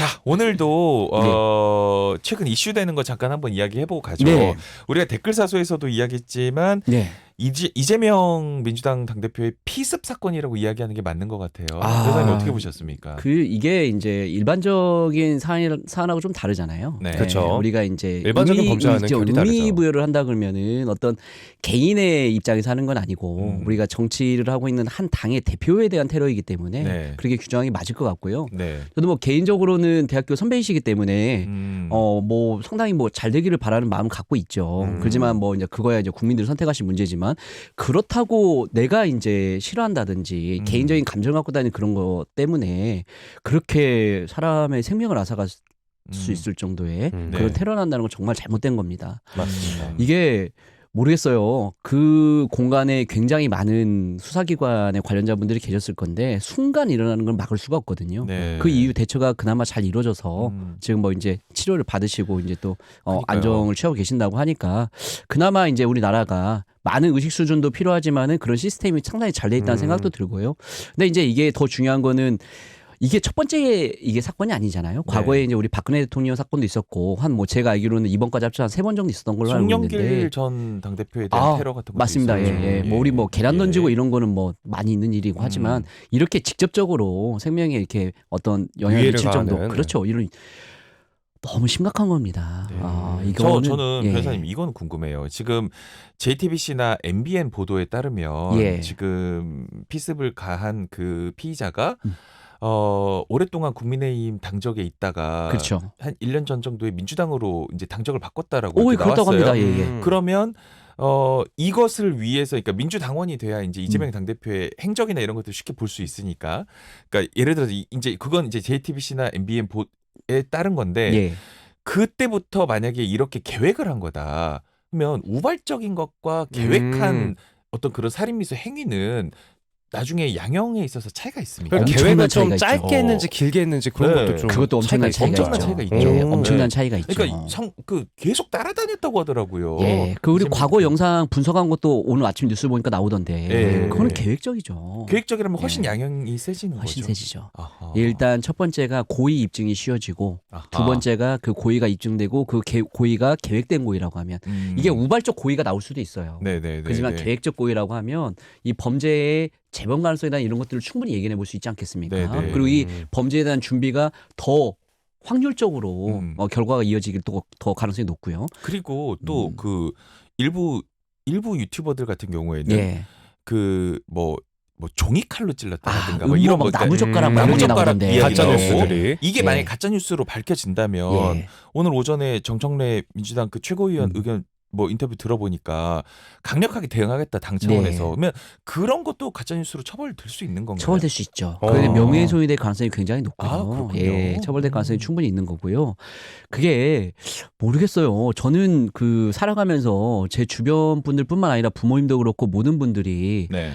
자, 오늘도 최근 이슈되는 거 잠깐 한번 이야기해보고 가죠. 네. 우리가 댓글 사소에서도 이야기했지만 네. 이재명 민주당 당대표의 피습 사건이라고 이야기하는 게 맞는 것 같아요. 회장님 어떻게 보셨습니까? 이게 이제 일반적인 사안하고 좀 다르잖아요. 네. 그렇죠. 우리가 이제 일반적인 범죄와는 결이 다르죠. 의미부여를 한다 그러면은 어떤 개인의 입장에서 하는 건 아니고 우리가 정치를 하고 있는 한 당의 대표에 대한 테러이기 때문에 네. 그렇게 규정하기 맞을 것 같고요. 네. 저도 뭐 개인적으로는 대학교 선배이시기 때문에 뭐 상당히 뭐 잘 되기를 바라는 마음을 갖고 있죠. 그렇지만 뭐 이제 그거야 이제 국민들이 선택하신 문제지만 그렇다고 내가 이제 싫어한다든지 개인적인 감정 갖고 다니는 그런 거 때문에 그렇게 사람의 생명을 앗아갈 수 있을 정도의 그런 네. 테러를 한다는 건 정말 잘못된 겁니다. 맞습니다. 이게 모르겠어요. 그 공간에 굉장히 많은 수사기관의 관련자분들이 계셨을 건데 순간 일어나는 걸 막을 수가 없거든요. 네. 그 이후 대처가 그나마 잘 이루어져서 지금 뭐 이제 치료를 받으시고 이제 또 그러니까요. 안정을 취하고 계신다고 하니까 그나마 이제 우리나라가 많은 의식 수준도 필요하지만은 그런 시스템이 상당히 잘 돼 있다는 생각도 들고요. 근데 이제 이게 더 중요한 거는 이게 첫 번째 이게 사건이 아니잖아요. 과거에 이제 우리 박근혜 대통령 사건도 있었고 한 뭐 제가 알기로는 이번까지 합쳐 한 3번 정도 있었던 걸로 알고 있는데. 송영길 전 당대표에 대한 테러 같은 것도 맞습니다. 있었죠. 예. 뭐 우리 뭐 계란 예. 던지고 이런 거는 뭐 많이 있는 일이고 하지만 이렇게 직접적으로 생명에 이렇게 어떤 영향을 위해를 미칠 정도. 가하는. 그렇죠. 이런 너무 심각한 겁니다. 네. 이거는 저는 예. 변호사님 이건 궁금해요. 지금 JTBC나 MBN 보도에 따르면 예. 지금 피습을 가한 그 피의자가 오랫동안 국민의힘 당적에 있다가 그렇죠. 한 1년 전 정도에 민주당으로 이제 당적을 바꿨다라고 오, 이렇게 그렇다고 나왔어요. 합니다. 예, 예. 그러면 이것을 위해서 그러니까 민주당원이 돼야 이제 이재명 당대표의 행적이나 이런 것들 쉽게 볼 수 있으니까 그러니까 예를 들어서 이제 그건 이제 JTBC나 MBN 에 따른 건데 예. 그때부터 만약에 이렇게 계획을 한 거다. 그러면 우발적인 것과 계획한 어떤 그런 살인미수 행위는 나중에 양형에 있어서 차이가 있습니까? 그러니까 엄청난 계획을 좀 차이가 짧게 있죠. 했는지 길게 했는지 그런 네. 것도 좀 그것도 엄청난 차이가 엄청난 있죠. 차이가 있죠. 예, 오. 엄청난 네. 차이가 있죠. 그러니까 계속 따라다녔다고 하더라고요. 예, 그 우리 이재명 과거 대통령. 영상 분석한 것도 오늘 아침 뉴스 보니까 나오던데 예. 그거는 계획적이죠. 계획적이라면 훨씬 예. 양형이 세지는 훨씬 거죠. 세지죠. 아하. 일단 첫 번째가 고의 입증이 쉬워지고 아하. 두 번째가 그 고의가 입증되고 그 고의가 계획된 고의라고 하면 이게 우발적 고의가 나올 수도 있어요. 네네네. 그렇지만 계획적 고의라고 하면 이 범죄의 재범 가능성에 대한 이런 것들을 충분히 예견해 볼 수 있지 않겠습니까? 네네. 그리고 이 범죄에 대한 준비가 더 확률적으로 결과가 이어지길 더 가능성이 높고요. 그리고 또 그 일부 유튜버들 같은 경우에는 예. 그 뭐 종이 칼로 찔렀다든가 뭐 음모 이런 막 거 나무젓가락 나무 이런 게 젓가락 나오던데. 이야기 가짜 나오고 뉴스들이. 이게 예. 만약에 가짜 뉴스로 밝혀진다면 예. 오늘 오전에 정청래 민주당 그 최고위원 의견 뭐 인터뷰 들어보니까 강력하게 대응하겠다 당 차원에서 네. 그러면 그런 것도 가짜 뉴스로 처벌될 수 있는 건가요? 처벌될 수 있죠. 어. 그런데 명예훼손이 될 가능성이 굉장히 아, 높고요. 그렇군요. 예, 처벌될 가능성이 충분히 있는 거고요. 그게 모르겠어요. 저는 그 살아가면서 제 주변 분들뿐만 아니라 부모님도 그렇고 모든 분들이 네.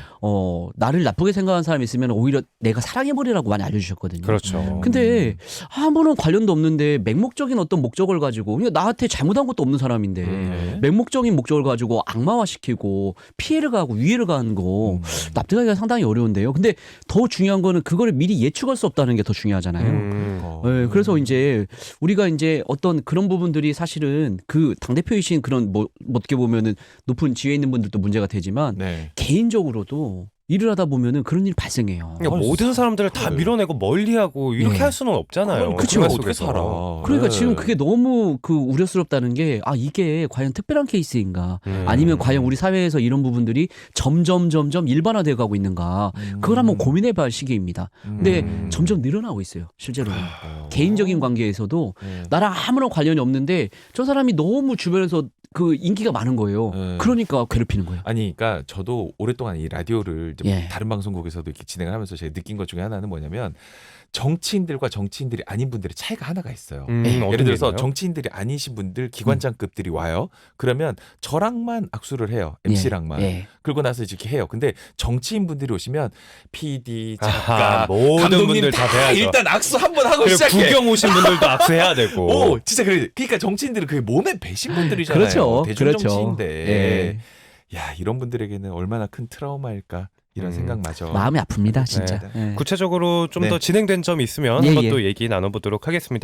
나를 나쁘게 생각하는 사람이 있으면 오히려 내가 사랑해버리라고 많이 알려주셨거든요. 그렇죠. 근데 아무런 관련도 없는데 맹목적인 어떤 목적을 가지고 그냥 나한테 잘못한 것도 없는 사람인데 맹목적인 목적을 가지고 악마화시키고 피해를 가하고 위해를 가하는 거 납득하기가 상당히 어려운데요. 근데 더 중요한 거는 그거를 미리 예측할 수 없다는 게 더 중요하잖아요. 네, 그래서 이제 우리가 이제 어떤 그런 부분들이 사실은 그 당대표이신 그런 뭐 어떻게 보면은 높은 지위에 있는 분들도 문제가 되지만 네. 개인적으로도 일을 하다 보면은 그런 일이 발생해요. 그러니까 모든 사람들을 다 밀어내고 멀리하고 이렇게 예. 할 수는 없잖아요. 그쵸. 생활 어떻게 속에서. 살아? 그러니까 네. 지금 그게 너무 그 우려스럽다는 게 이게 과연 특별한 케이스인가 아니면 과연 우리 사회에서 이런 부분들이 점점 일반화되어 가고 있는가 그걸 한번 고민해 봐야 할 시기입니다. 근데 점점 늘어나고 있어요. 실제로는. 개인적인 관계에서도 나랑 아무런 관련이 없는데 저 사람이 너무 주변에서 그 인기가 많은 거예요. 그러니까 괴롭히는 거예요. 아니, 그러니까 저도 오랫동안 이 라디오를 좀 예. 다른 방송국에서도 이렇게 진행을 하면서 제가 느낀 것 중에 하나는 뭐냐면 정치인들과 정치인들이 아닌 분들의 차이가 하나가 있어요. 어떤 예를 들어서 게 있나요? 정치인들이 아니신 분들 기관장급들이 와요. 그러면 저랑만 악수를 해요. MC랑만. 예. 그러고 나서 이렇게 해요. 근데 정치인 분들이 오시면 PD, 아하, 작가, 모든 감독님 분들 다 돼야죠. 일단 악수 한 번 하고 그리고 시작해. 구경 오신 분들도 악수해야 되고. 오, 진짜 그래. 그러니까 정치인들은 그게 몸에 배신 분들이잖아요. 그렇죠. 대중 그렇죠. 정치인데. 예. 야, 이런 분들에게는 얼마나 큰 트라우마일까. 이런 생각마저. 마음이 아픕니다, 진짜. 네. 예. 구체적으로 좀 더 네. 진행된 점이 있으면 예, 한번 예. 또 얘기 나눠보도록 하겠습니다.